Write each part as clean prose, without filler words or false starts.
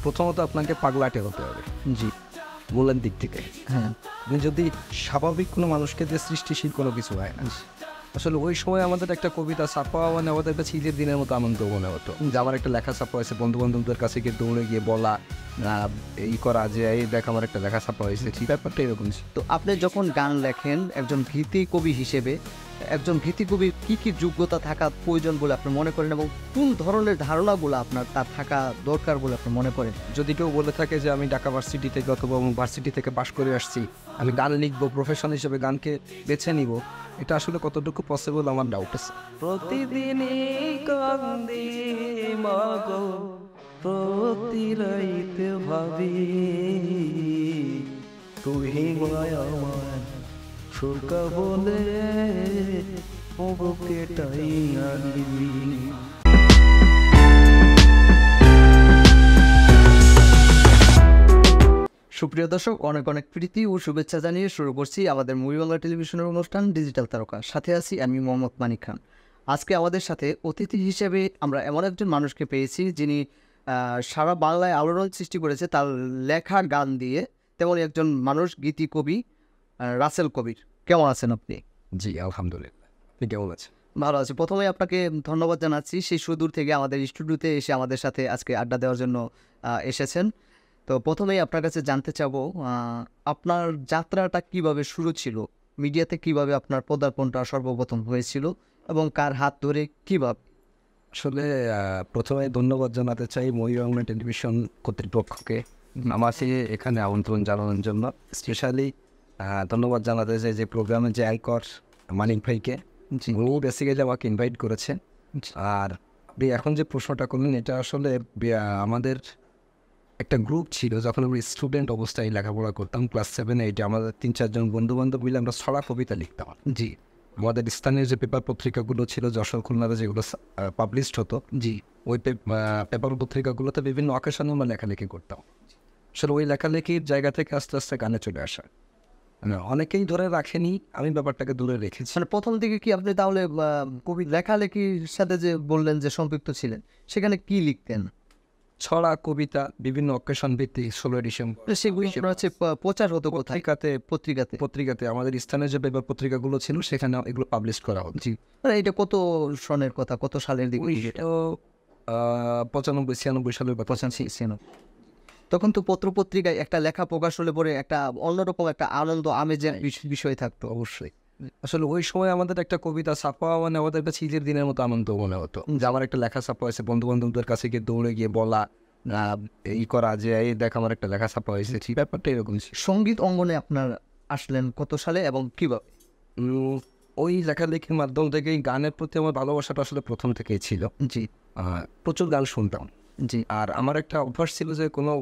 প্রথমত আপনাকে পাগলাটে হতে হবে জি মূলের দিক থেকে। হ্যাঁ আপনি যদি স্বাভাবিক কোনো মানুষকে দিয়ে সৃষ্টিশীল কোনো কিছু হয় না। আসলে ওই সময় আমাদের একটা কবিতা ছাপা মানে আমাদের কাছে ঈদের দিনের মতো আনন্দ মনে হতো যে আমার একটা লেখা ছাপা হয়েছে, বন্ধু বান্ধবদের কাছে গিয়ে দৌড়ে গিয়ে বলা এই করা যে এই দেখ আমার একটা লেখা ছাপা হয়েছে, ঠিক ব্যাপারটা এরকম ছিল। তো আপনি যখন গান লেখেন একজন গীতি কবি হিসেবে, একজন গীতি কবির কী কী যোগ্যতা থাকা প্রয়োজন বলে আপনি মনে করেন এবং কোন ধরনের ধারণাগুলো আপনার তার থাকা দরকার বলে আপনি মনে করেন? যদি কেউ বলে থাকে যে আমি ঢাকা ভার্সিটি থেকে অথবা ভার্সিটি থেকে পাশ করে আসছি, আমি গান লিখবো, প্রফেশন হিসেবে গানকে বেছে নিব, এটা আসলে কতটুকু পসিবল আমার ডাউট আছে। প্রতিদিনই কান্দি মাগো, প্রতি রাইতে ভাবি তুই আমার সুকা বলে বুকে টাইয়া দিবি। সুপ্রিয় দর্শক, অনেক অনেক প্রীতি ও শুভেচ্ছা জানিয়ে শুরু করছি আমাদের মুভি বাংলা টেলিভিশনের অনুষ্ঠান ডিজিটাল তারকা। সাথে আছি আমি মোহাম্মদ মানিক খান। আজকে আমাদের সাথে অতিথি হিসেবে আমরা এমন একজন মানুষকে পেয়েছি যিনি সারা বাংলায় আলোড়ন সৃষ্টি করেছে তার লেখা গান দিয়ে। তেমন একজন মানুষ, গীতি কবি রাসেল কবির। কেমন আছেন আপনি? জি আলহামদুলিল্লাহ, আপনি কেমন আছেন? ভালো আছি। প্রথমে আপনাকে ধন্যবাদ জানাচ্ছি, সেই সুদূর থেকে আমাদের স্টুডিওতে এসে আমাদের সাথে আজকে আড্ডা দেওয়ার জন্য এসেছেন। তো প্রথমেই আপনার কাছে জানতে চাবো আপনার যাত্রাটা কিভাবে শুরু ছিল, মিডিয়াতে কিভাবে আপনার পদার্পণটা সর্বপ্রথম হয়েছিল এবং কার হাত ধরে কিভাবে? আসলে প্রথমে ধন্যবাদ জানাতে চাই মুভি বাংলা টেলিভিশন কর্তৃপক্ষকে আমাকে এখানে আমন্ত্রণ জানানোর জন্য। স্পেশালি ধন্যবাদ জানাতে চাই যে প্রোগ্রামের যে অ্যাঙ্কর মানিক ভাইকে, উনি বেসিক্যালি আমাকে ইনভাইট করেছেন। আর আপনি এখন যে প্রশ্নটা করলেন, এটা আসলে আমাদের একটা গ্রুপ ছিল যখন আমরা স্টুডেন্ট অবস্থায় লেখাপড়া করতাম, ক্লাস 7-8, আমাদের 3-4 জন বন্ধুবান্ধব মিলে আমরা ছড়া কবিতা লিখতাম। জি, আমাদের স্থানীয় যে পেপার পত্রিকাগুলো ছিল যশোর খুলনাতে যেগুলো পাবলিশড হতো, জি, ওই পেপার পত্রিকাগুলোতে বিভিন্ন অকেশনে আমরা লেখালেখি করতাম। আসলে ওই লেখালেখির জায়গা থেকে আস্তে আস্তে গানে চলে আসা, মানে অনেকেই ধরে রাখেনি, আমি ব্যাপারটাকে দূরে রেখেছি। মানে প্রথম দিকে কি আপনি তাহলে কবি লেখালেখির সাথে যে বললেন যে সম্পৃক্ত ছিলেন, সেখানে কি লিখতেন? ছড়া কবিতা বিভিন্ন অকেশন ভিত্তিক 16 ডিসেম্বর সেগুলো আপনার হচ্ছে প্রচার হতো কোথায়? পত্রিকাতে। পত্রিকাতে আমাদের স্থানীয় যে পেপার পত্রিকাগুলো ছিল সেখানে এগুলো পাবলিশ করা হতো। জি, মানে এটা কত সনের কথা, কত সালের দিকে? 95-96 সালের কথা। 95। তখন তো পত্রিকায় একটা লেখা প্রকাশ হলে পরে একটা অন্যরকম একটা আনন্দ আমেজের বিষয় থাকতো। অবশ্যই। আসলে ওই সময় আমাদের একটা কবিতা ছাপা মানে আমাদের কাছে ঈদের দিনের মতো আনন্দ মনে হতো যে আমার একটা লেখা ছাপা হয়েছে, বন্ধু বান্ধবদের কাছে গিয়ে দৌড়ে গিয়ে বলা এই করা যে এই দেখ আমার একটা লেখা ছাপা হয়েছে, ঠিক ব্যাপারটা এরকম ছিল। সঙ্গীত অঙ্গনে আপনার আসলেন কত সালে এবং কিভাবে? ওই লেখালেখির মাধ্যম থেকেই গানের প্রতি আমার ভালোবাসাটা আসলে প্রথম থেকেই ছিল। জি, প্রচুর গান শুনতাম। জি, আর আমার একটা অভ্যাস ছিল যে কোনো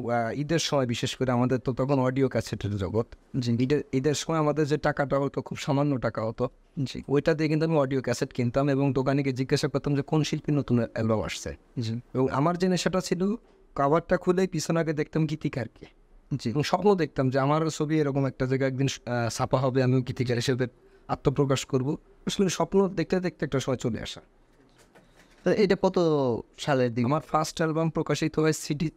ঈদের সময়, বিশেষ করে আমাদের তো তখন অডিও ক্যাসেটের জগৎ, জি, ঈদের সময় আমাদের যে টাকাটা হতো খুব সামান্য টাকা হতো, জি, ওইটা দিয়ে কিন্তু আমি অডিও ক্যাসেট কিনতাম এবং দোকানিকে জিজ্ঞাসা করতাম যে কোন শিল্পীর নতুন অ্যালবাম আসছে। জি, এবং আমার যে নেশাটা ছিল, কাভারটা খুলেই পিছনে আগে দেখতাম গীতিকারকে, জি। এবং স্বপ্ন দেখতাম যে আমার ছবি এরকম একটা জায়গায় একদিন ছাপা হবে, আমিও গীতিকার হিসেবে আত্মপ্রকাশ করব। আসলে স্বপ্ন দেখতে দেখতে একটা সময় চলে আসা। তো এটা কত সালের দিকে? আমার ফার্স্ট অ্যালবাম প্রকাশিত হয় সিডি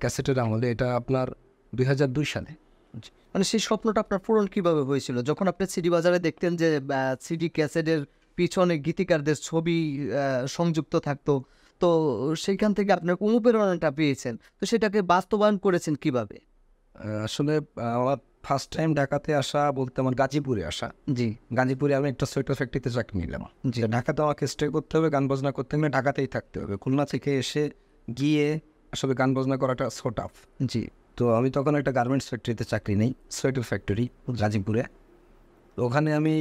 ক্যাসেটের আমলে, এটা আপনার 2002 সালে। মানে সেই স্বপ্নটা আপনার পূরণ কিভাবে হয়েছিল যখন আপনি সিডি বাজারে দেখতেন যে সিডি ক্যাসেটের পিছনে গীতিকারদের ছবি সংযুক্ত থাকতো? তো সেইখান থেকে আপনার অনুপ্রেরণাটা পেয়েছেন, তো সেটাকে বাস্তবায়ন করেছেন কিভাবে? আসলে আমার ফার্স্ট টাইম ঢাকাতে আসা বলতে আমার গাজীপুরে আসা। জি, গাজীপুরে আমি একটা সোয়েটার ফ্যাক্টরিতে চাকরি নিলাম। জি, ঢাকাতে আমাকে স্টে করতে হবে, গান বাজনা করতে হলে ঢাকাতেই থাকতে হবে। খুলনা থেকে এসে গিয়ে আসলে গান বাজনা করাটা সো টাফ। জি, তো আমি তখন একটা গার্মেন্টস ফ্যাক্টরিতে চাকরি নেই, সোয়েটার ফ্যাক্টরি গাজীপুরে। তো ওখানে আমি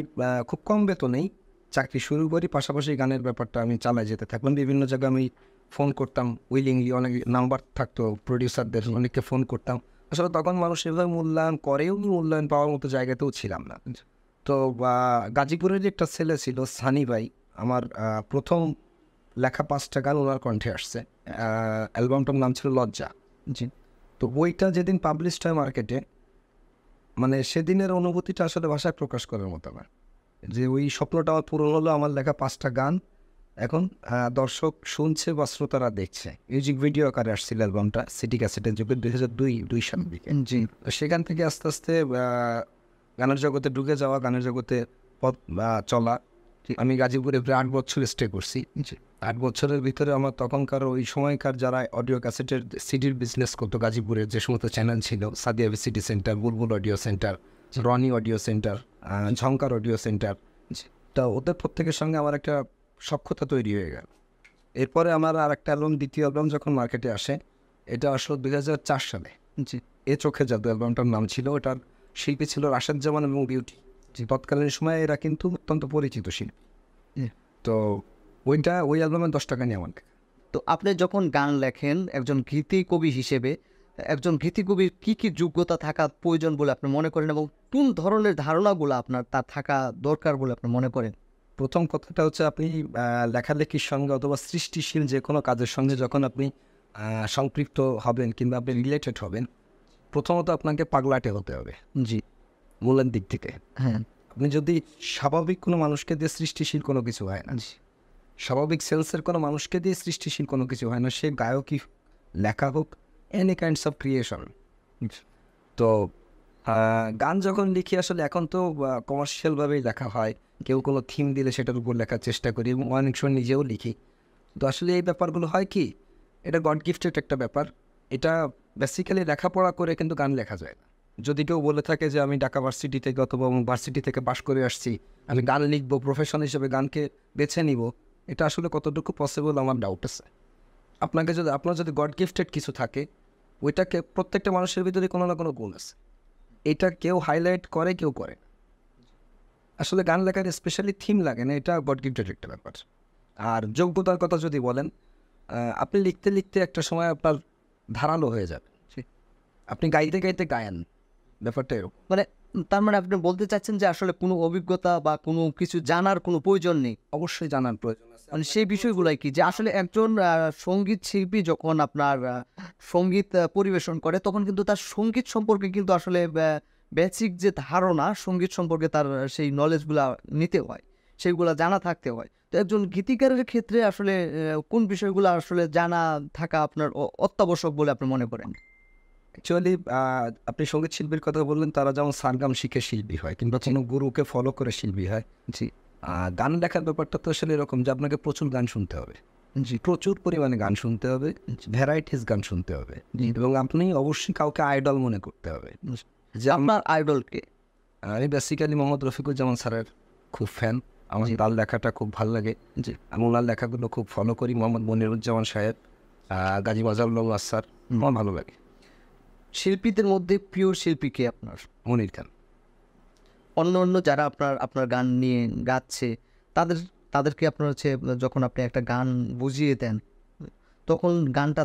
খুব কম বেতনেই চাকরি শুরু করি, পাশাপাশি গানের ব্যাপারটা আমি চালাই যেতে থাকলাম। বিভিন্ন জায়গায় আমি ফোন করতাম উইলিংলি, অনেক নাম্বার থাকতো প্রডিউসারদের, অনেককে ফোন করতাম। আসলে তখন মানুষ এভাবে মূল্যায়ন করেও মূল্যায়ন পাওয়ার মতো জায়গাতেও ছিলাম না। তো গাজীপুরের যে একটা ছেলে ছিল সানি ভাই, আমার প্রথম লেখা 5টা গান ওনার কণ্ঠে আসছে। অ্যালবামটার নাম ছিল লজ্জা। জি। তো বইটা যেদিন পাবলিশড হয় মার্কেটে, মানে সেদিনের অনুভূতিটা আসলে ভাষায় প্রকাশ করার মতো না, যে ওই স্বপ্নটা আমার পূরণ হলো। আমার লেখা 5টা গান এখন দর্শক শুনছে বা শ্রোতারা দেখছে। মিউজিক ভিডিও আকারে আসছিল অ্যালবামটা সিটি ক্যাসেটের যুগে 2002 সালের দিকে। জি তো সেখান থেকে আস্তে আস্তে গানের জগতে ঢুকে যাওয়া, গানের জগতে পথ চলা। আমি গাজীপুরে প্রায় 8 বছর স্টে করছি। জি 8 বছরের ভিতরে আমার তখনকার ওই সময়কার যারা অডিও ক্যাসেটের সিডির বিজনেস করতো গাজীপুরের যে সমস্ত চ্যানেল ছিল, Sadia city centre, Bulbul audio centre, Roni audio centre, Jhankar audio centre, তা ওদের প্রত্যেকের সঙ্গে আমার একটা সখ্যতা তৈরি হয়ে গেল। এরপরে আমার আর একটা অ্যালবাম, দ্বিতীয় অ্যালবাম যখন মার্কেটে আসে, এটা আসলো 2004 সালে। জি এ চোখে জাদু অ্যালবামটার নাম ছিল। ওটার শিল্পী ছিল রাশেদ জামান এবং বিউটি। তৎকালীন সময়ে এরা কিন্তু অত্যন্ত পরিচিত শিল্পী। জি। তো ওই অ্যালবামে 10 টাকা নিয়ে আমার লেখা। তো আপনি যখন গান লেখেন একজন গীতি কবি হিসেবে, একজন গীতি কবির কী কী যোগ্যতা থাকা প্রয়োজন বলে আপনি মনে করেন এবং কোন ধরনের ধারণাগুলো আপনার তার থাকা দরকার বলে আপনি মনে করেন? প্রথম কথাটা হচ্ছে আপনি লেখালেখির সঙ্গে অথবা সৃষ্টিশীল যে কোনো কাজের সঙ্গে যখন আপনি সম্পৃক্ত হবেন কিংবা আপনি রিলেটেড হবেন, প্রথমত আপনাকে পাগলাটে হতে হবে জি মূলের দিক থেকে। হ্যাঁ আপনি যদি স্বাভাবিক কোনো মানুষকে দিয়ে সৃষ্টিশীল কোনো কিছু হয় না, জি স্বাভাবিক সেন্সের কোনো মানুষকে দিয়ে সৃষ্টিশীল কোনো কিছু হয় না, সে গায়কই লেখা হোক, এনি কাইন্ডস অফ ক্রিয়েশন। তো গান যখন লিখি আসলে এখন তো কমার্শিয়ালভাবেই লেখা হয়। কেউ কোনো থিম দিলে সেটার উপর লেখার চেষ্টা করি এবং অনেক সময় নিজেও লিখি। তো আসলে এই ব্যাপারগুলো হয় কি, এটা গড গিফটেড একটা ব্যাপার। এটা বেসিক্যালি লেখাপড়া করে কিন্তু গান লেখা যায় না। যদি কেউ বলে থাকে যে আমি ঢাকা ভার্সিটি থেকে অথবা ভার্সিটি থেকে পাশ করে আসছি, আমি গান লিখবো, প্রফেশন হিসেবে গানকে বেছে নিব, এটা আসলে কতটুকু পসিবল আমার ডাউট আছে। আপনার যদি গড গিফটেড কিছু থাকে, ওইটাকে প্রত্যেকটা মানুষের ভিতরে কোনো না কোনো গুণ আছে। এটা কেউ হাইলাইট করে, কেউ করে না। আসলে গান লেখার স্পেশালি থিম লাগে না, এটা গড গিফটেড একটা ব্যাপার। আর যোগ্যতার কথা যদি বলেন, আপনি লিখতে লিখতে একটা সময় আপনার ধারালো হয়ে যাবে। আপনি গাইতে গাইতে গায়েন, ব্যাপারটা এরকম। মানে তার মানে আপনি বলতে চাচ্ছেন যে আসলে কোনো অভিজ্ঞতা বা কোনো কিছু জানার কোনো প্রয়োজন নেই, অবশ্যই জানার প্রয়োজন আছে। মানে সেই বিষয়গুলাই কি যে আসলে একজন সঙ্গীত শিল্পী যখন আপনার সঙ্গীত পরিবেশন করে তখন কিন্তু তার সঙ্গীত সম্পর্কে কিন্তু আসলে বেসিক যে ধারণা সঙ্গীত সম্পর্কে তার সেই নলেজগুলা নিতে হয়, সেইগুলা জানা থাকতে হয়। তো একজন গীতিকারের ক্ষেত্রে আসলে কোন বিষয়গুলো আসলে জানা থাকা আপনার অত্যাবশ্যক বলে আপনি মনে করেন? অ্যাকচুয়ালি আপনি সঙ্গীত শিল্পীর কথা বললেন, তারা যেমন সারগাম শিখে শিল্পী হয় কিংবা কোনো গুরুকে ফলো করে শিল্পী হয়। জি গান লেখার ব্যাপারটা তো আসলে এরকম যে আপনাকে প্রচুর গান শুনতে হবে, জি প্রচুর পরিমাণে গান শুনতে হবে, ভ্যারাইটিস গান শুনতে হবে, এবং আপনি অবশ্যই কাউকে আইডল মনে করতে হবে। যে আপনার আইডলকে? আমি বেসিক্যালি মোহাম্মদ রফিকুজ্জামান স্যারের খুব ফ্যান। আমার তার লেখাটা খুব ভালো লাগে। জি আমি ওনার লেখাগুলো খুব ফলো করি। মোহাম্মদ মনিরুজ্জামান সাহেব, গাজী মাজহারুল স্যার, আমার ভালো লাগে। শিল্পীদের মধ্যে প্রিয় শিল্পী কে আপনার? মনির খান। অন্য অন্য যারা আপনার আপনার গান নিয়ে গাচ্ছে তাদের তাদেরকে আপনার হচ্ছে যখন আপনি একটা গান বুঝিয়ে দেন তখন গানটা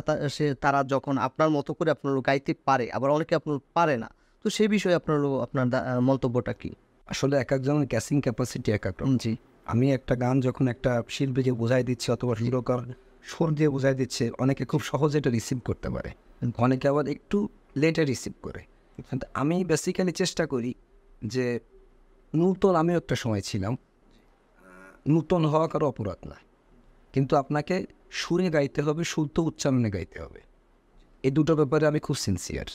তারা যখন আপনার মতো করে আপনার গাইতে পারে, আবার অনেকে আপনার পারে না, তো সেই বিষয়ে আপনার আপনার মন্তব্যটা কি? আসলে এক একজনের ক্যাসিং ক্যাপাসিটি এক এক রকম। জি আমি একটা গান যখন একটা শিল্পীকে বোঝাই দিচ্ছি অথবা সুরকার সুর দিয়ে বোঝাই দিচ্ছে, অনেকে খুব সহজে এটা রিসিভ করতে পারে, অনেকে আবার একটু লেটে রিসিভ করে। কিন্তু আমি বেসিক্যালি চেষ্টা করি যে নূতন, আমিও একটা সময় ছিলাম, নূতন হওয়া কারো অপরাধ না, কিন্তু আপনাকে সুরে গাইতে হবে, শুদ্ধ উচ্চারণে গাইতে হবে। এই দুটো ব্যাপারে আমি খুব সিনসিয়ার।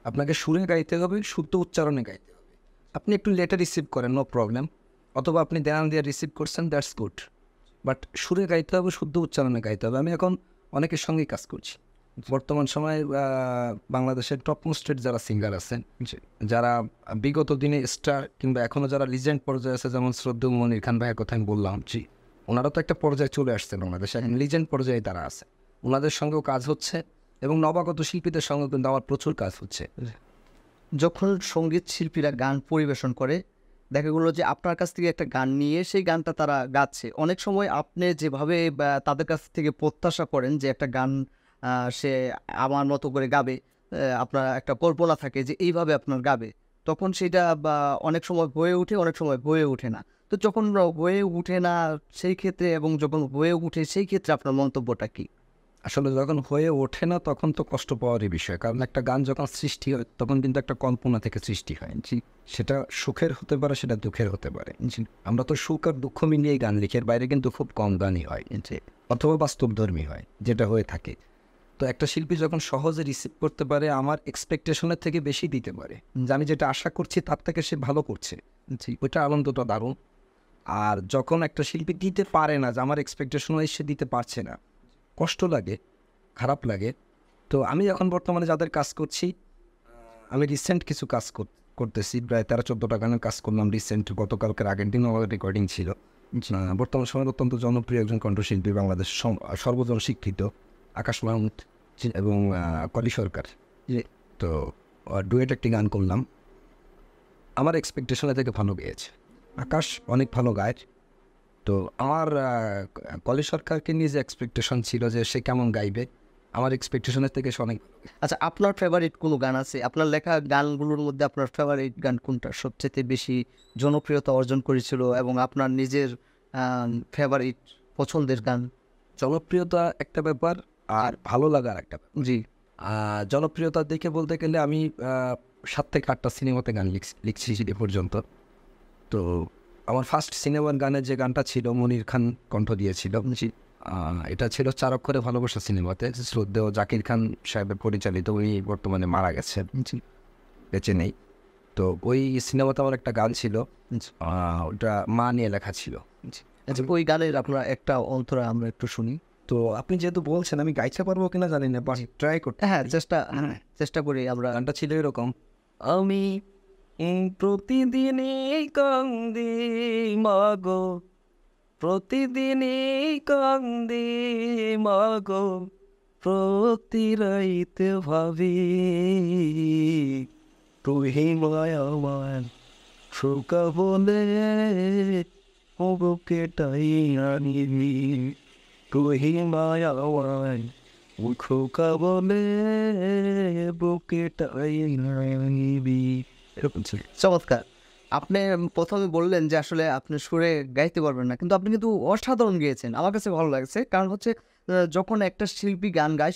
আপনাকে সুরে গাইতে হবে, শুদ্ধ উচ্চারণে গাইতে হবে। আপনি একটু লেটে রিসিভ করেন, নো প্রবলেম, অথবা আপনি দেয়ান দিয়ে রিসিভ করছেন, দ্যাটস গুড, বাট সুরে গাইতে হবে, শুদ্ধ উচ্চারণে গাইতে হবে। আমি এখন অনেকের সঙ্গেই কাজ করছি। বর্তমান সময়ে বাংলাদেশের টপ মোস্টেড যারা সিঙ্গার আছেন, যারা বিগত দিনে স্টার কিংবা এখনও যারা লিজেন্ড পর্যায়ে আছে, যেমন শ্রদ্ধেয় মনির খান ভাইয়ের কথা আমি বললাম, ওনারা তো একটা পর্যায়ে চলে আসছেন, বাংলাদেশে এখন লিজেন্ড পর্যায়ে তারা আছে, ওনাদের সঙ্গেও কাজ হচ্ছে এবং নবাগত শিল্পীদের সঙ্গেও কিন্তু আমার প্রচুর কাজ হচ্ছে। যখন সঙ্গীত শিল্পীরা গান পরিবেশন করে দেখা গেলো যে আপনার কাছ থেকে একটা গান নিয়ে সেই গানটা তারা গাচ্ছে, অনেক সময় আপনি যেভাবে তাদের কাছ থেকে প্রত্যাশা করেন যে একটা গান সে আমার মতো করে গাবে, আপনার একটা কল্পনা থাকে যে এইভাবে আপনার গাবে, তখন সেটা বা অনেক সময় হয়ে ওঠে, অনেক সময় হয়ে ওঠে না। তো যখন হয়ে ওঠে না সেই ক্ষেত্রে এবং যখন হয়ে ওঠে সেই ক্ষেত্রে আপনার মন্তব্যটা কি? আসলে যখন হয়ে ওঠে না তখন তো কষ্ট পাওয়ারই বিষয়, কারণ একটা গান যখন সৃষ্টি হয় তখন কিন্তু একটা কল্পনা থেকে সৃষ্টি হয়। জি সেটা সুখের হতে পারে, সেটা দুঃখের হতে পারে। জি আমরা তো সুখ আর দুঃখ মিলিয়েই গান লিখি, এর বাইরে কিন্তু খুব কম গানই হয়, জি অথবা বাস্তবধর্মী হয় যেটা হয়ে থাকে। তো একটা শিল্পী যখন সহজে রিসিভ করতে পারে, আমার এক্সপেকটেশনের থেকে বেশি দিতে পারে, যে আমি যেটা আশা করছি তার থেকে সে ভালো করছে, জি ওইটা আনন্দটা দারুণ। আর যখন একটা শিল্পী দিতে পারে না, যে আমার এক্সপেকটেশন সে দিতে পারছে না, কষ্ট লাগে, খারাপ লাগে। তো আমি এখন বর্তমানে যাদের কাজ করছি, আমি রিসেন্ট কিছু কাজ করতেছি, প্রায় 13-14টা গানের কাজ করলাম রিসেন্ট। গতকালকের আগের দিনও আমার রেকর্ডিং ছিল। বর্তমান সময়ে অত্যন্ত জনপ্রিয় একজন কণ্ঠশিল্পী, বাংলাদেশ সর্বজন স্বীকৃত, আকাশ মাহমুদ এবং কলি সরকার। জি তো ডুয়েট একটি গান করলাম, আমার এক্সপেকটেশনের থেকে ভালো গেয়েছে। আকাশ অনেক ভালো গায়। তো আমার কলি সরকারকে নিয়ে যে এক্সপেকটেশন ছিল যে সে কেমন গাইবে, আমার এক্সপেকটেশনের থেকে সে অনেক। আচ্ছা, আপনার ফেভারিট কোনো গান আছে? আপনার লেখা গানগুলোর মধ্যে আপনার ফেভারিট গান কোনটা সবচেয়ে বেশি জনপ্রিয়তা অর্জন করেছিল এবং আপনার নিজের ফেভারিট পছন্দের গান? জনপ্রিয়তা একটা ব্যাপার, আর ভালো লাগার একটা ব্যাপার। জি জনপ্রিয়তার দিকে বলতে গেলে আমি 7 থেকে 8টা সিনেমাতে গান লিখছি এ পর্যন্ত। তো আমার ফার্স্ট সিনেমার গানের যে গানটা ছিল, মনির খান কণ্ঠ দিয়েছিল। জি এটা ছিল 4 অক্ষরে ভালোবাসা সিনেমাতে, শ্রদ্ধেয় জাকির খান সাহেবের পরিচালিত। উনি বর্তমানে মারা গেছেন, জি বেঁচে নেই। তো ওই সিনেমাতে আমার একটা গান ছিল, জি ওটা মা নিয়ে লেখা ছিল। জি। আচ্ছা, ওই গানের আপনার একটা অন্তরা আমরা একটু শুনি। তো আপনি যেহেতু বলছেন, আমি গাইতে পারবো কিনা জানি না, বাট ট্রাই করতে। হ্যাঁ, চেষ্টা করি আমরা। গানটা ছিল এরকম: আমি প্রতিদিনই কান্দি মাগো, প্রতিদিনই কান্দি মাগো, প্রতি রাইতে ভাবি তুই মায়ামান সুকা বলে বুকে টাই আনিবি, তুই মায়ামান খোকা বলে বুকে টাই আনিবি। এরকম ছিল। চমৎকার। আপনি প্রথমে বললেন যে আসলে আপনি সুরে গাইতে পারবেন না, কিন্তু আপনি কিন্তু অসাধারণ গেয়েছেন। আমার কাছে ভালো লাগছে, কারণ হচ্ছে যখন একটা শিল্পী গান গায়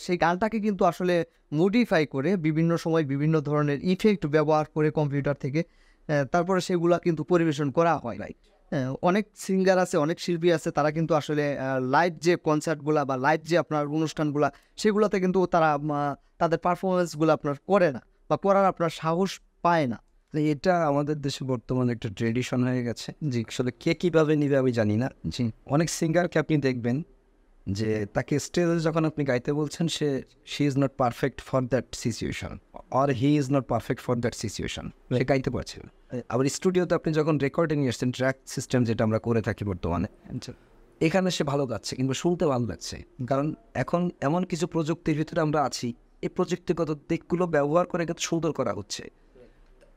সেই গানটাকে কিন্তু আসলে মডিফাই করে বিভিন্ন সময় বিভিন্ন ধরনের ইফেক্ট ব্যবহার করে কম্পিউটার থেকে তারপরে সেগুলা কিন্তু পরিবেশন করা হয়। হ্যাঁ, অনেক সিঙ্গার আছে, অনেক শিল্পী আছে, তারা কিন্তু আসলে লাইভ যে কনসার্টগুলা বা লাইভ যে আপনার অনুষ্ঠানগুলা, সেগুলোতে কিন্তু তারা তাদের পারফরমেন্সগুলো আপনার করে না বা করার আপনার সাহস পায় না। তো এটা আমাদের দেশে বর্তমানে একটা ট্রেডিশন হয়ে গেছে। জি আসলে কে কীভাবে নিবে আমি জানি না। জি অনেক সিঙ্গারকে আপনি দেখবেন যে তাকে স্টেজে যখন আপনি গাইতে বলছেন, she is not perfect for that situation, or he is not perfect for that situation, সে গাইতে পারছে না। আবার স্টুডিওতে আপনি যখন রেকর্ডে নিয়ে আসছেন, ট্র্যাক সিস্টেম যেটা আমরা করে থাকি বর্তমানে, এখানে সে ভালো গাচ্ছে কিন্তু শুনতে ভালো লাগছে, কারণ এখন এমন কিছু প্রযুক্তির ভিতরে আমরা আছি, এই প্রযুক্তিগত দিকগুলো ব্যবহার করে কিন্তু সুন্দর করা হচ্ছে।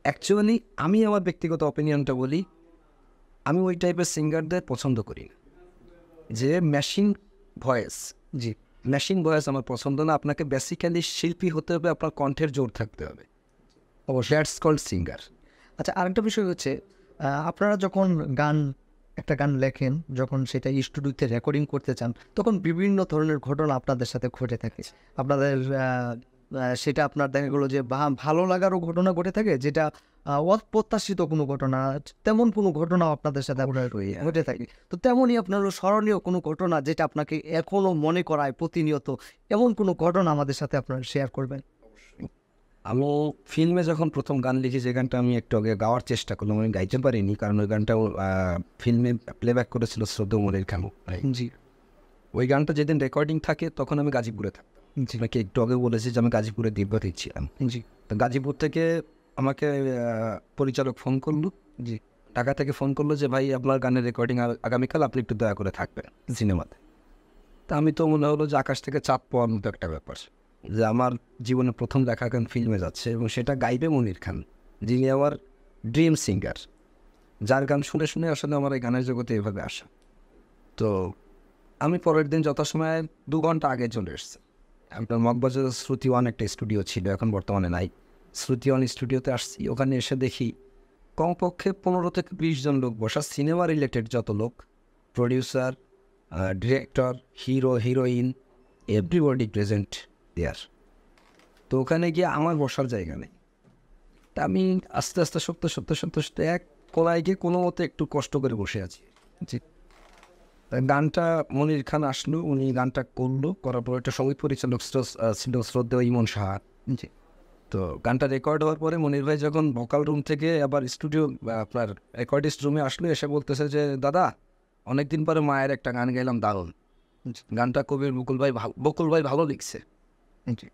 অ্যাকচুয়ালি আমি আমার ব্যক্তিগত অপিনিয়নটা বলি, আমি ওই টাইপের সিঙ্গারদের পছন্দ করি না, যে মেশিন ভয়েস। জি মেশিন ভয়েস আমার পছন্দ না। আপনাকে বেসিক্যালি শিল্পী হতে হবে, আপনার কণ্ঠের জোর থাকতে হবে, অবশ্যই। That's called singer. আচ্ছা, আরেকটা বিষয় হচ্ছে আপনারা যখন একটা গান লেখেন, যখন সেটা স্টুডিওতে রেকর্ডিং করতে চান, তখন বিভিন্ন ধরনের ঘটনা আপনাদের সাথে ঘটে থাকে। আপনাদের সেটা আপনার দেখা গেলো যে ভালো লাগারও ঘটনা ঘটে থাকে, যেটা অপ্রত্যাশিত কোনো ঘটনা, তেমন কোনো ঘটনাও আপনাদের সাথে ঘটে থাকে। তো তেমনই আপনার স্মরণীয় কোনো ঘটনা যেটা আপনাকে এখনো মনে করায় প্রতিনিয়ত, এমন কোনো ঘটনা আমাদের সাথে আপনারা শেয়ার করবেন। আমি ফিল্মে যখন প্রথম গান লিখি, যে গানটা আমি একটু আগে গাওয়ার চেষ্টা করলাম, আমি গাইতে পারিনি, কারণ ওই গানটাও ফিল্মে প্লেব্যাক করেছিল শ্রদ্ধেয় মনির খান। জি ওই গানটা যেদিন রেকর্ডিং থাকে তখন আমি গাজীপুরে থাকতাম। আপনাকে একটু আগে বলেছি যে আমি গাজীপুরে দীর্ঘদিন ছিলাম। জি তো গাজীপুর থেকে আমাকে পরিচালক ফোন করলো, জি ঢাকা থেকে ফোন করলো যে ভাই আপনার গানের রেকর্ডিং আগামীকাল, আপনি একটু দয়া করে থাকবেন সিনেমাতে। তা আমি তো মনে হলো যে আকাশ থেকে চাপ পাওয়ার মতো একটা ব্যাপার, যে আমার জীবনে প্রথম দেখা গান ফিল্মে যাচ্ছে এবং সেটা গাইবে মনির খান, যিনি আমার ড্রিম সিঙ্গার, যার গান শুনে শুনে আসলে আমার এই গানের জগতে এভাবে আসা। তো আমি পরের দিন যথাসময়ে 2 ঘন্টা আগে চলে এসেছি। আপনার মগবাজার শ্রুতি ওয়ান একটা স্টুডিও ছিল, এখন বর্তমানে নাই। শ্রুতি ওয়ান স্টুডিওতে আসছি, ওখানে এসে দেখি কমপক্ষে 15 থেকে 20 জন লোক বসা, সিনেমা রিলেটেড যত লোক, producer, director, hero, heroine, everybody present there. তো ওখানে গিয়ে আমার বসার জায়গা নেই। তা আমি আস্তে আস্তে সত্যি এক কোনায় গিয়ে কোনো মতে একটু কষ্ট করে বসে আছি। জি, গানটা মনির খান আসলো, উনি গানটা করলো, করার পর একটা সঙ্গীত পরিচালক ছিল শ্রদ্ধেয় ইমন সাহা। জি, তো গানটা রেকর্ড হওয়ার পরে মনির ভাই যখন ভোকাল রুম থেকে আবার স্টুডিও আপনার রেকর্ডিস্ট রুমে আসলো, এসে বলতেছে যে দাদা অনেকদিন পরে মায়ের একটা গান গাইলাম, দারুণ গানটা কবির বকুল ভাই ভালো লিখছে।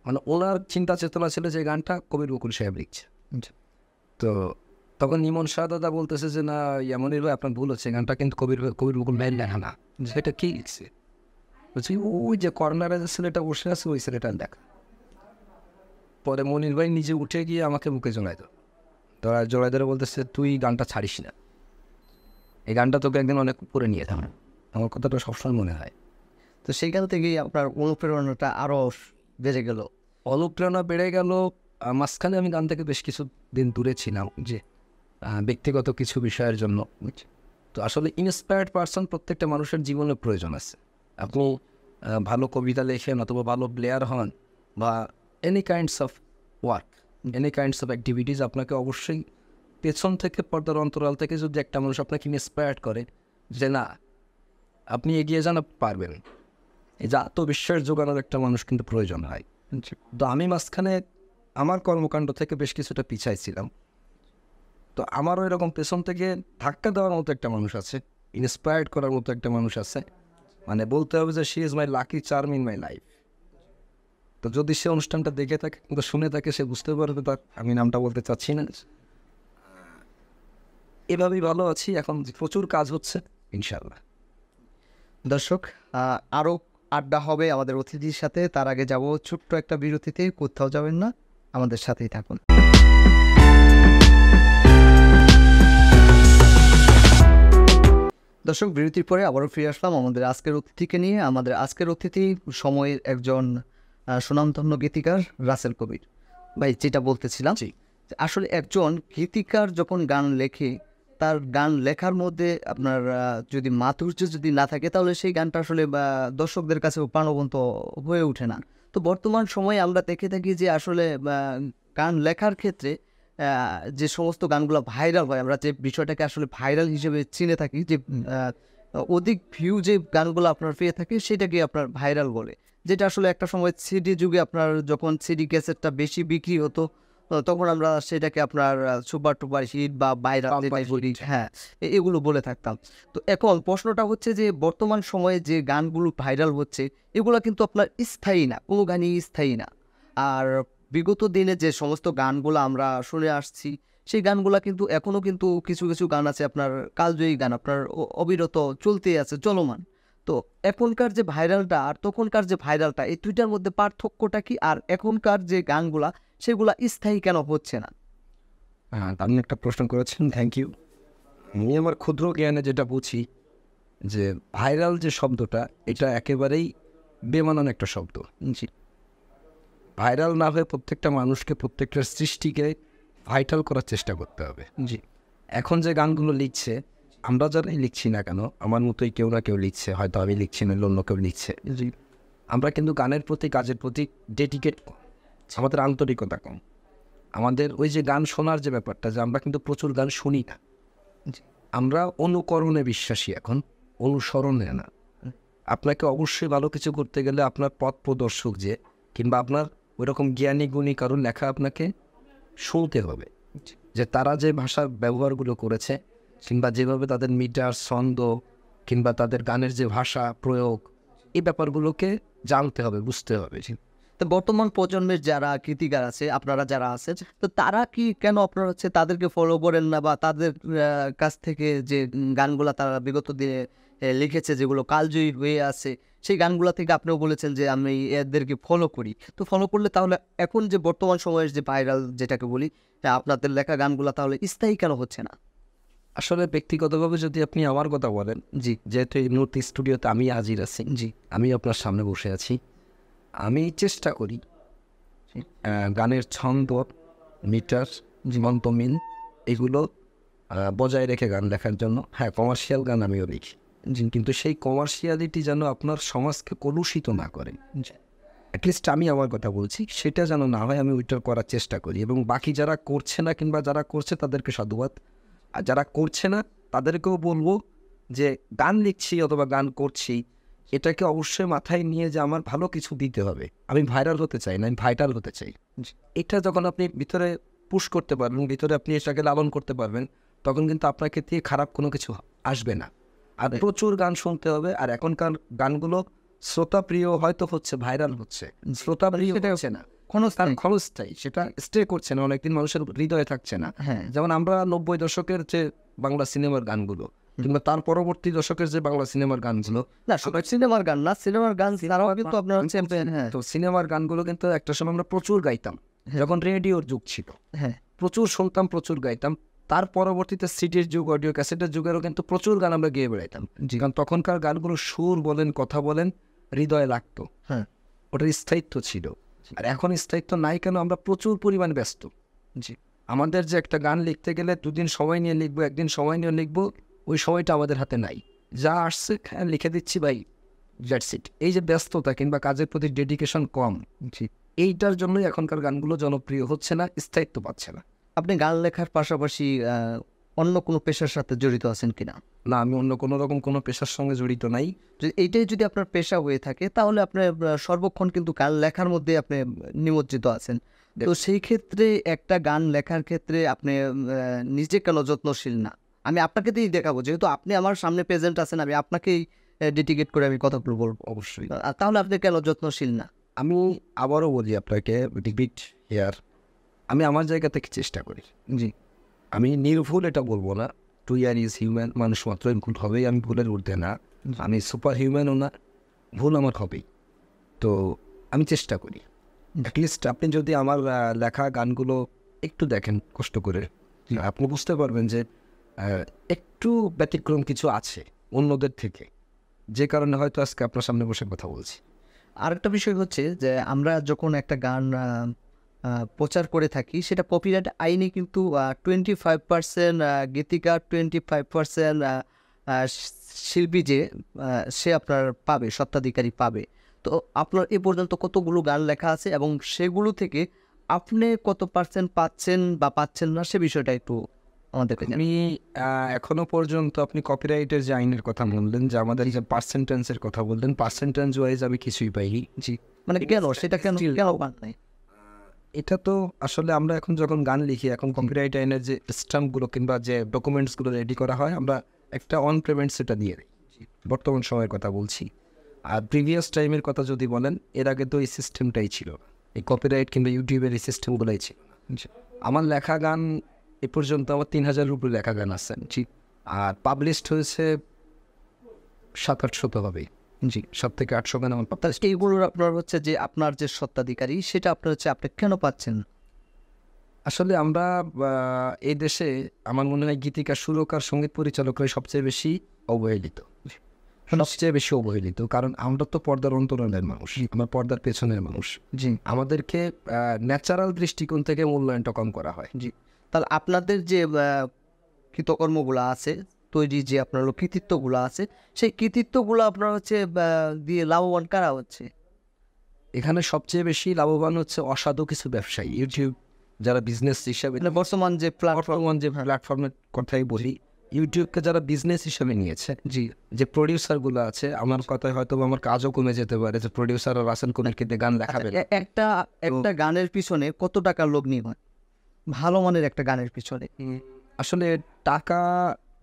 মানে ওনার চিন্তা চেতনা ছিল যে গানটা কবির বকুল সাহেব লিখছে। তো তখন ইমন শাহ দাদা বলতেছে যে না মনির ভাই আপনার ভুল হচ্ছে, গানটা কিন্তু কবির বকুল ভাইয়ের লেখা না, সেটা কি লিখছে? বলছি ওই যে কর্নারে যে ছেলেটা বসে আছে ওই ছেলেটার লেখা। পরে মনির ভাই নিজে উঠে গিয়ে আমাকে বুকে জড়াই ধরে বলতেছে তুই গানটা ছাড়িস না, এই গানটা তোকে একদিন অনেক উপরে নিয়ে যাবে। আমার কথাটা সবসময় মনে হয়। তো সেইখান থেকেই আপনার অনুপ্রেরণাটা আরও বেড়ে গেল। অনুপ্রেরণা বেড়ে গেল। মাঝখানে আমি গান থেকে বেশ কিছু দিন দূরে ছিলাম, যে ব্যক্তিগত কিছু বিষয়ের জন্য। তো আসলে ইন্সপায়ার্ড পারসন প্রত্যেকটা মানুষের জীবনে প্রয়োজন আছে। আপনি ভালো কবিতা লেখেন অথবা ভালো প্লেয়ার হন বা any kinds of work, any kinds of activities, আপনাকে অবশ্যই পেছন থেকে পর্দার অন্তরাল থেকে যদি একটা মানুষ আপনাকে ইন্সপায়ার্ড করে যে না আপনি এগিয়ে যান, পারবেন, এই যে আত্মবিশ্বাস জোগানোর একটা মানুষ কিন্তু প্রয়োজন হয়। তো আমি মাঝখানে আমার কর্মকাণ্ড থেকে বেশ কিছুটা পিছাই ছিলাম। তো আমারও এরকম পেছন থেকে ধাক্কা দেওয়ার মতো একটা মানুষ আছে, ইন্সপায়ার্ড করার মতো একটা মানুষ আছে। মানে বলতে হবে যে she is my lucky charm in my life. তো যদি সে অনুষ্ঠানটা দেখে থাকে কিন্তু শুনে থাকে, সে বুঝতে পারবে, তার আমি নামটা বলতে চাচ্ছি না। এভাবেই ভালো আছি, এখন প্রচুর কাজ হচ্ছে ইনশাল্লাহ। দর্শক, আরও আড্ডা হবে আমাদের অতিথির সাথে। তার আগে যাব ছোট্ট একটা বিরতিতে, কোথাও যাবেন না, আমাদের সাথেই থাকুন। দর্শক, বিরতির পরে আবারও ফিরে আসলাম আমাদের আজকের অতিথিকে নিয়ে। আমাদের আজকের অতিথি সময়ের একজন সুনামধন্য গীতিকার রাসেল কবির ভাই। যেটা বলতেছিলাম, আসলে একজন গীতিকার যখন গান লেখে, তার গান লেখার মধ্যে আপনার যদি মাধুর্য যদি না থাকে, তাহলে সেই গানটা আসলে দর্শকদের কাছেও প্রাণবন্ত হয়ে ওঠে না। তো বর্তমান সময়ে আমরা দেখে থাকি যে আসলে গান লেখার ক্ষেত্রে যে সমস্ত গানগুলো ভাইরাল হয়, আমরা যে বিষয়টাকে আসলে ভাইরাল হিসেবে চিনে থাকি, যে অধিক ভিউ যে গানগুলো আপনার পেয়ে থাকে সেটাকে আপনার ভাইরাল বলে। যেটা আসলে একটা সময় সিডি যুগে আপনার যখন সিডি ক্যাসেটটা বেশি বিক্রি হতো, তখন আমরা সেটাকে আপনার সুপার টুপার হিট বা ভাইরাল, হ্যাঁ, এগুলো বলে থাকতাম। তো এখন প্রশ্নটা হচ্ছে যে বর্তমান সময়ে যে গানগুলো ভাইরাল হচ্ছে, এগুলো কিন্তু আপনার স্থায়ী না, কোনো গানই স্থায়ী না। আর বিগত দিনে যে সমস্ত গানগুলো আমরা শুনে আসছি, সেই গানগুলো কিন্তু এখনও কিন্তু কিছু কিছু গান আছে আপনার কালজয়ী গান, আপনার অবিরত চলতেই আছে, চলমান। তো এখনকার যে ভাইরালটা আর তখনকার যে ভাইরালটা, এই দুইটার মধ্যে পার্থক্যটা কি? আর এখনকার যে গানগুলা সেগুলা স্থায়ী কেন হচ্ছে না? হ্যাঁ, আপনি একটা প্রশ্ন করেছেন, থ্যাংক ইউ। আমি আমার ক্ষুদ্র জ্ঞানে যেটা বুঝি যে ভাইরাল যে শব্দটা, এটা একেবারেই বেমানান একটা শব্দ। জি, ভাইরাল না হয়ে প্রত্যেকটা মানুষকে, প্রত্যেকটা সৃষ্টিকে ভাইটাল করার চেষ্টা করতে হবে। জি, এখন যে গানগুলো লিখছে, আমরা যারাই লিখছি না কেন, আমার মতোই কেউ না কেউ লিখছে, হয়তো আমি লিখছি না, অন্য কেউ লিখছে। জি, আমরা কিন্তু গানের প্রতি, কাজের প্রতি ডেডিকেট কম, আমাদের আন্তরিকতা কম। আমাদের ওই যে গান শোনার যে ব্যাপারটা, যে আমরা কিন্তু প্রচুর গান শুনি না, আমরা অনুকরণে বিশ্বাসী, এখন অনুসরণে না। আপনাকে অবশ্যই ভালো কিছু করতে গেলে আপনার পথ প্রদর্শক যে, কিংবা আপনার ওইরকম জ্ঞানী গুণী কারণ লেখা আপনাকে শুনতে হবে, যে তারা যে ভাষার ব্যবহারগুলো করেছে, কিংবা যেভাবে তাদের মিটার, ছন্দ, কিংবা তাদের গানের যে ভাষা প্রয়োগ, এই ব্যাপারগুলোকে জানতে হবে, বুঝতে হবে। তো বর্তমান প্রজন্মের যারা গীতিকার আছে, আপনারা যারা আছেন, তো তারা কি কেন আপনারা হচ্ছে তাদেরকে ফলো করেন না, বা তাদের কাছ থেকে যে গানগুলা তারা বিগত দিনে লিখেছে, যেগুলো কালজয়ী হয়ে আছে, সেই গানগুলা থেকে আপনিও বলেছেন যে আমি এদেরকে ফলো করি। তো ফলো করলে তাহলে এখন যে বর্তমান সময়ের যে ভাইরাল যেটাকে বলি, আপনাদের লেখা গানগুলা তাহলে স্থায়ী কেন হচ্ছে না? আসলে ব্যক্তিগতভাবে যদি আপনি আমার কথা বলেন, জি, যেহেতু এই মুহূর্তে স্টুডিওতে আমি হাজির আছি, জি, আমি আপনার সামনে বসে আছি, আমি চেষ্টা করি গানের ছন্দ, মিটার, জীবন্ত মিল, এগুলো বজায় রেখে গান লেখার জন্য। হ্যাঁ, কমার্শিয়াল গান আমিও লিখি, কিন্তু সেই কমার্শিয়ালিটি যেন আপনার সমাজকে কলুষিত না করে। অ্যাটলিস্ট আমি আমার কথা বলছি, সেটা যেন না হয়, আমি ওইটা করার চেষ্টা করি। এবং বাকি যারা করছে না কিংবা যারা করছে তাদেরকে সাধুবাদ, আর যারা করছে না তাদেরকেও বলবো যে গান লিখছি অথবা গান করছি, এটাকে অবশ্যই মাথায় নিয়ে যে আমার ভালো কিছু দিতে হবে। আমি ভাইরাল হতে চাই না, আমি ভাইটাল হতে চাই। এটা যখন আপনি ভিতরে পুশ করতে পারবেন, ভিতরে আপনি এটাকে লালন করতে পারবেন, তখন কিন্তু আপনার ক্ষেত্রে খারাপ কোনো কিছু আসবে না। আর প্রচুর গান শুনতে হবে। আর এখনকার গানগুলো শ্রোতাপ্রিয় হয়তো হচ্ছে, ভাইরাল হচ্ছে, শ্রোতাপ্রিয় হচ্ছে না, ক্ষণস্থায়ী, সেটা স্টে করছে না, অনেকদিন মানুষের হৃদয়ে থাকছে না। হ্যাঁ, যেমন আমরা 90 দশকের যে বাংলা সিনেমার গানগুলো কিংবা তার পরবর্তী দশকের যে বাংলা সিনেমার গানগুলো, না শুধু সিনেমার গান না, সিনেমার গান ছাড়াও কিন্তু আপনার হচ্ছে হ্যাঁ তো সিনেমার গানগুলো কিন্তু একটা সময় আমরা প্রচুর গাইতাম, যখন রেডিওর যুগ ছিল, হ্যাঁ প্রচুর শুনতাম, প্রচুর গাইতাম। তার পরবর্তীতে সিডির যুগ, অডিও ক্যাসেটের যুগেরও কিন্তু প্রচুর গান আমরা গেয়ে বেড়াইতাম। কারণ তখনকার গানগুলো সুর বলেন, কথা বলেন, হৃদয়ে লাগতো, হ্যাঁ ওটার স্থায়িত্ব ছিল। আর এখন স্থায়িত্ব নাই কেন? আমরা প্রচুর পরিমাণে ব্যস্ত। জি আমাদের যে একটা গান লিখতে গেলে 2 দিন সময় নিয়ে লিখবো, 1 দিন সময় নিয়ে লিখবো, ওই সময়টা আমাদের হাতে নাই। যা আসছে হ্যাঁ লিখে দিচ্ছি ভাই, দ্যাটস ইট। এই যে ব্যস্ততা কিংবা কাজের প্রতি ডেডিকেশন কম, জি। এইটার জন্যই এখনকার গানগুলো জনপ্রিয় হচ্ছে না, স্থায়িত্ব পাচ্ছে না। আপনি গান লেখার পাশাপাশি অন্য কোনো পেশার সাথে জড়িত আছেন কিনা? না, আমি অন্য কোনো রকম কোনো পেশার সঙ্গে জড়িত নাই। যদি এইটাই যদি আপনার পেশা হয়ে থাকে তাহলে আপনার সর্বক্ষণ কিন্তু গান লেখার মধ্যে আপনি নিমজ্জিত আছেন। তো সেই ক্ষেত্রে একটা গান লেখার ক্ষেত্রে আপনি নিজে কেন যত্নশীল না? আমি আপনাকে দিয়েই দেখাবো, যেহেতু আপনি আমার সামনে প্রেজেন্ট আছেন, আমি আপনাকেই ডেডিকেট করে আমি কথাগুলো বলবো। অবশ্যই। তাহলে আপনি কেন যত্নশীল না? আমি আবারও বলি আপনাকে, রিপিট হিয়ার, আমি আমার জায়গা থেকে চেষ্টা করি। জি আমি নির্ভুল এটা বলবো না, টু ইয়ার ইজ হিউম্যান, মানুষ মাত্রই ভুল হবেই, আমি ভুলের ঊর্ধ্বে না, আমি সুপার হিউম্যানও না, ভুল আমার হবেই। তো আমি চেষ্টা করি। অ্যাটলিস্ট আপনি যদি আমার লেখা গানগুলো একটু দেখেন কষ্ট করে, আপনি বুঝতে পারবেন যে একটু ব্যতিক্রম কিছু আছে অন্যদের থেকে, যে কারণে হয়তো আজকে আপনার সামনে বসে কথা বলছি। আরেকটা বিষয় হচ্ছে যে আমরা যখন একটা গান প্রচার করে থাকি, সেটা কপিরাইট আইনে কিন্তু 25% গীতিকার, 25% শিল্পী যে সে আপনার পাবে, স্বত্বাধিকারী পাবে। তো আপনার এ পর্যন্ত কতগুলো গান লেখা আছে এবং সেগুলো থেকে আপনি কত পার্সেন্ট পাচ্ছেন বা পাচ্ছেন না, সে বিষয়টা একটু আমাদেরকে জানান। আমি এখনো পর্যন্ত, আপনি কপিরাইটের যে আইনের কথা বললেন, যে আমাদের যে পার্সেন্টেন্সের কথা বললেন, পার্সেন্টেজ ওয়াইজ আমি কিছুই পাইনি। জি, মানে কেন সেটা কেন কেন পান নাই? এটা তো আসলে আমরা এখন যখন গান লিখি, এখন কপিরাইট আইনের যে স্ট্যাম্পগুলো কিংবা যে ডকুমেন্টসগুলো রেডি করা হয়, আমরা একটা অন পেমেন্ট সেটা দিয়ে দিই। বর্তমান সময়ের কথা বলছি। আর প্রিভিয়াস টাইমের কথা যদি বলেন, এর আগে তো এই সিস্টেমটাই ছিল না, এই কপিরাইট কিংবা ইউটিউবের এই সিস্টেমগুলোই ছিল না। আমার লেখা গান এ পর্যন্ত আমার 3000-এর উপরে লেখা গান আছে, জি। আর পাবলিশড হয়েছে 700-800 তো হবেই, জি, 700-800 গান আমার তা এইগুলোর আপনার হচ্ছে যে আপনার যে স্বত্বাধিকারী, সেটা আপনার হচ্ছে আপনি কেন পাচ্ছেন না? আসলে আমরা এই দেশে আমার মনে হয় গীতিকার, সুরকার, সঙ্গীত পরিচালকরাই সবচেয়ে বেশি অবহেলিত, সবচেয়ে বেশি অবহেলিত। কারণ আমরা তো পর্দার অন্তরালের মানুষ, আমরা পর্দার পেছনের মানুষ। জি আমাদেরকে ন্যাচারাল দৃষ্টিকোণ থেকে মূল্যায়নটা কম করা হয়। জি। তাহলে আপনাদের যে কৃতকর্মগুলো আছে, তৈরি যে আপনার কৃতিত্বগুলো আছে, সেই কৃতিত্বগুলো আপনার হচ্ছে দিয়ে লাভবান কারা হচ্ছে? এখানে সবচেয়ে বেশি লাভবান হচ্ছে অসাধু কিছু ব্যবসায়ী, ইউটিউব যারা বিজনেস হিসাবে, মানে বর্তমান যে প্ল্যাটফর্ম, বর্তমান যে প্ল্যাটফর্মের কথাই বলি, ইউটিউবকে যারা বিজনেস হিসাবে নিয়েছে, জি যে প্রডিউসারগুলো আছে, আমার কথায় হয়তো আমার কাজও কমে যেতে পারে, যে প্রডিউসার রাসেল কোনারকে দিয়ে গান লেখাবে না। একটা একটা গানের পিছনে কত টাকা লগ্নি হয় ভালো মানের একটা গানের পিছনে? আসলে টাকা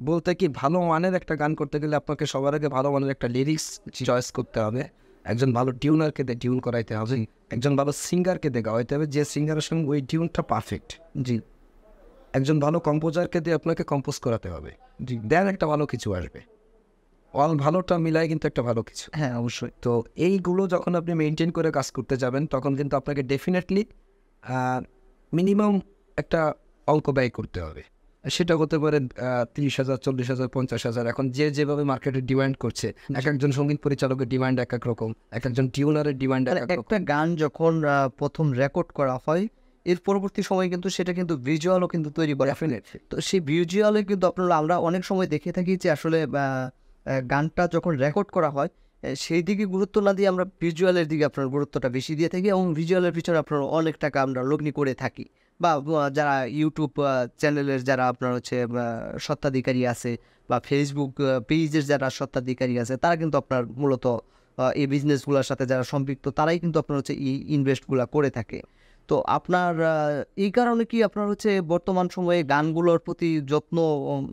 বলতে কি, ভালো মানের একটা গান করতে গেলে আপনাকে সবার আগে ভালো মানের একটা লিরিক্স চয়েস করতে হবে, একজন ভালো টিউনারকে দিয়ে টিউন করাইতে হবে, একজন ভালো সিঙ্গারকে দিয়ে গাওয়াইতে হবে, যে সিঙ্গারের সঙ্গে ওই টিউনটা পারফেক্ট, জি একজন ভালো কম্পোজারকে দিয়ে আপনাকে কম্পোজ করাতে হবে, জি, দেন একটা ভালো কিছু আসবে। অল ভালোটা মিলায় কিন্তু একটা ভালো কিছু। হ্যাঁ অবশ্যই। তো এইগুলো যখন আপনি মেনটেন করে কাজ করতে যাবেন, তখন কিন্তু আপনাকে ডেফিনেটলি মিনিমাম একটা অঙ্ক ব্যয় করতে হবে। সেটা হতে পারে 30,000, 40,000, 50,000। এখন যে যেভাবে মার্কেটে ডিমান্ড করছে, এক একজন সঙ্গীত পরিচালকের ডিমান্ড এক এক রকম, এক একজন টিউনারের ডিমান্ড এক এক রকম। একটা গান যখন প্রথম রেকর্ড করা হয়, এর পরবর্তী সময় কিন্তু সেটা কিন্তু ভিজুয়ালও কিন্তু তৈরি করা হয়। তো সেই ভিজুয়ালে কিন্তু আমরা অনেক সময় দেখে থাকি যে আসলে গানটা যখন রেকর্ড করা হয়, সেই দিকে গুরুত্ব না দিয়ে আমরা ভিজুয়ালের দিকে আপনার গুরুত্বটা বেশি দিয়ে থাকি এবং ভিজুয়ালের পিছনে আপনার অনেক টাকা আমরা লগ্নি করে থাকি বা যারা ইউটিউব চ্যানেলের যারা আপনার হচ্ছে স্বত্বাধিকারী আছে বা ফেসবুক পেজের যারা স্বত্বাধিকারী আছে তারা কিন্তু আপনার মূলত এই বিজনেসগুলোর সাথে যারা সম্পৃক্ত তারাই কিন্তু আপনার হচ্ছে এই ইনভেস্টগুলো করে থাকে। তো আপনার এই কারণে কি আপনার হচ্ছে বর্তমান সময়ে গানগুলোর প্রতি যত্ন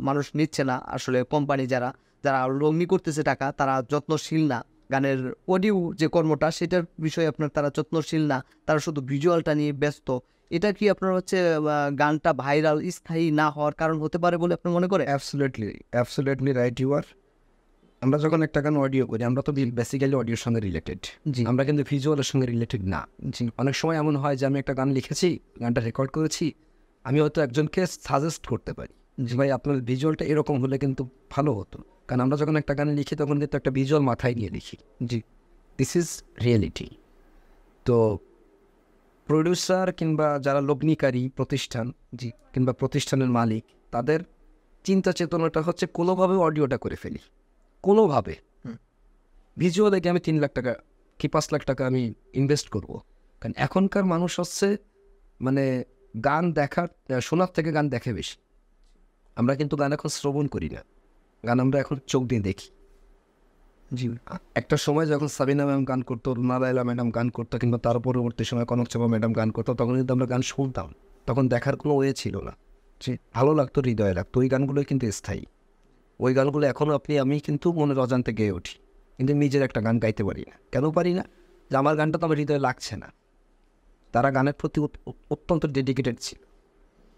মানুষ নিচ্ছে না, আসলে কোম্পানি যারা যারা লগ্নি করতেছে টাকা তারা যত্নশীল না, গানের অডিও যে কর্মটা সেটার বিষয়ে আপনার তারা যত্নশীল না, তারা শুধু ভিজুয়ালটা নিয়ে ব্যস্ত। এটা কি আপনার হচ্ছে গানটা ভাইরাল স্থায়ী না হওয়ার কারণ হতে পারে বলে আপনি মনে করেন? Absolutely right you are. আমরা যখন একটা গান অডিও করি আমরা তো বেসিক্যালি অডিওর সঙ্গে রিলেটেড, জি আমরা কিন্তু ভিজুয়ালের সঙ্গে রিলেটেড না। জি অনেক সময় এমন হয় যে আমি একটা গান লিখেছি, গানটা রেকর্ড করেছি, আমি হয়তো একজনকে সাজেস্ট করতে পারি যে ভাই আপনার ভিজুয়ালটা এরকম হলে কিন্তু ভালো হতো। কারণ আমরা যখন একটা গান লিখি তখন কিন্তু একটা ভিজুয়াল মাথায় নিয়ে লিখি। জি দিস ইজ রিয়েলিটি। তো প্রডিউসার কিংবা যারা লগ্নিকারী প্রতিষ্ঠান জি কিংবা প্রতিষ্ঠানের মালিক, তাদের চিন্তা চেতনাটা হচ্ছে কোনোভাবে অডিওটা করে ফেলি, কোনোভাবে। ভিজুয়ালে আমি 3 লাখ টাকা কি 5 লাখ টাকা আমি ইনভেস্ট করব। কারণ এখনকার মানুষ হচ্ছে মানে গান দেখার শোনার থেকে গান দেখে বেশি। আমরা কিন্তু গান এখন শ্রবণ করি না, গান আমরা এখন চোখ দিয়ে দেখি। জি একটা সময় যখন সাবিনা ম্যাম গান করতো, রুনা লায়লা ম্যাডাম গান করতো, কিংবা তার পরবর্তী সময় কনক চাপা ম্যাডাম গান করতো, তখন কিন্তু আমরা গান শুনতাম, তখন দেখার কোনো ওয়ে ছিল না। ভালো লাগতো, হৃদয়ে লাগতো, ওই গানগুলোই কিন্তু স্থায়ী। ওই গানগুলো এখনও আমি কিন্তু মনের অজান্তে গেয়ে উঠি, কিন্তু নিজের একটা গান গাইতে পারি না। কেন পারি না? যে আমার গানটা তো আমার হৃদয়ে লাগছে না। তারা গানের প্রতি অত্যন্ত ডেডিকেটেড ছিল।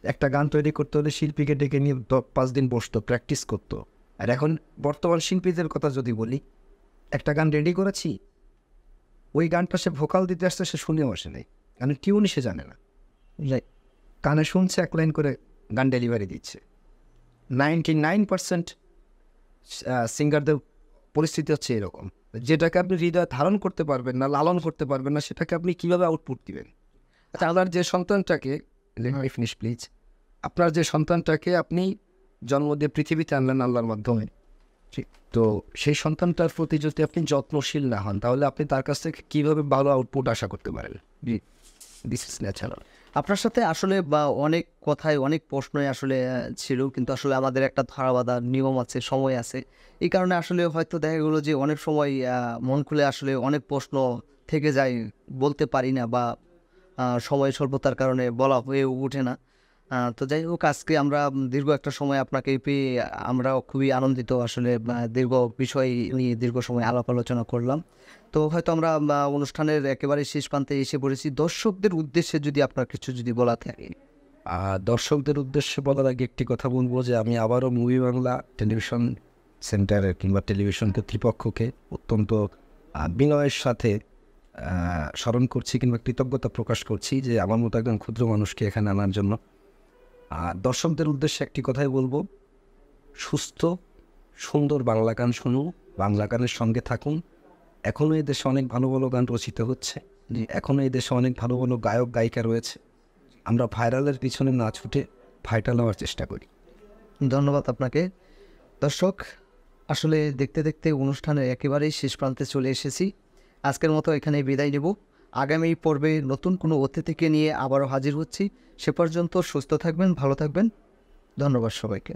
একটা গান তৈরি করতে হলে শিল্পীকে ডেকে নিয়ে 5 দিন বসতো, প্র্যাকটিস করতো। আর এখন বর্তমান শিল্পীদের কথা যদি বলি, একটা গান রেডি করেছি, ওই গানটা সে ভোকাল দিতে আসছে, সে শুনেও আসে নাই, গানের টিউনই সে জানে না। কানে শুনছে, 1 লাইন করে গান ডেলিভারি দিচ্ছে। 99% সিঙ্গারদের পরিস্থিতি হচ্ছে এরকম, যেটাকে আপনি হৃদয়ে ধারণ করতে পারবেন না, লালন করতে পারবেন না, সেটাকে আপনি কীভাবে আউটপুট দিবেন? আচ্ছা, আপনার যে সন্তানটাকে, ফিনিশ প্লিজ, আপনার যে সন্তানটাকে আপনি জন্ম দিয়ে পৃথিবীতে আনলেন আল্লাহর মাধ্যমে, তো সেই সন্তানটার প্রতি যদি আপনি যত্নশীল না হন, তাহলে আপনি তার কাছ থেকে কীভাবে ভালো আউটপুট আশা করতে পারেন? This is natural. আপনার সাথে আসলে বা অনেক কথায় অনেক প্রশ্নই আসলে ছিল, কিন্তু আসলে আমাদের একটা ধরাবাঁধা নিয়ম আছে, সময় আছে। এই কারণে আসলে হয়তো দেখা গেলো যে অনেক সময় মন খুলে আসলে অনেক প্রশ্ন থেকে যায়, বলতে পারি না বা সময় স্বল্পতার কারণে বলা হয়ে ওঠে না। তো যাই হোক, আজকে আমরা দীর্ঘ একটা সময় আপনাকে পেয়ে আমরাও খুবই আনন্দিত। আসলে দীর্ঘ বিষয় নিয়ে দীর্ঘ সময় আলাপ আলোচনা করলাম। তো হয়তো আমরা অনুষ্ঠানের একেবারে শেষ প্রান্তে এসে পড়েছি। দর্শকদের উদ্দেশ্যে যদি আপনার কিছু যদি বলা থাকে। দর্শকদের উদ্দেশ্যে বলার আগে একটি কথা বলবো যে আমি আবারও মুভি বাংলা টেলিভিশন সেন্টারের কিংবা টেলিভিশন কর্তৃপক্ষকে অত্যন্ত বিনয়ের সাথে স্মরণ করছি কিংবা কৃতজ্ঞতা প্রকাশ করছি যে আমার মতো একজন ক্ষুদ্র মানুষকে এখানে আনার জন্য। দর্শকদের উদ্দেশ্যে একটি কথাই বলবো, সুস্থ সুন্দর বাংলা গান শুনুন, বাংলা গানের সঙ্গে থাকুন। এখনও এই দেশে অনেক ভালো ভালো গান রচিত হচ্ছে, এখনও এই দেশে অনেক ভালো ভালো গায়ক গায়িকা রয়েছে। আমরা ভাইরালের পিছনে না ছুটে ভাইটাল হওয়ার চেষ্টা করি। ধন্যবাদ আপনাকে। দর্শক, আসলে দেখতে দেখতে অনুষ্ঠানের একেবারেই শেষ প্রান্তে চলে এসেছি। আজকের মতো এখানেই বিদায় নেব। আগামী পর্বে নতুন কোনো অতিথিকে নিয়ে আবারও হাজির হচ্ছি। সে পর্যন্ত সুস্থ থাকবেন, ভালো থাকবেন। ধন্যবাদ সবাইকে।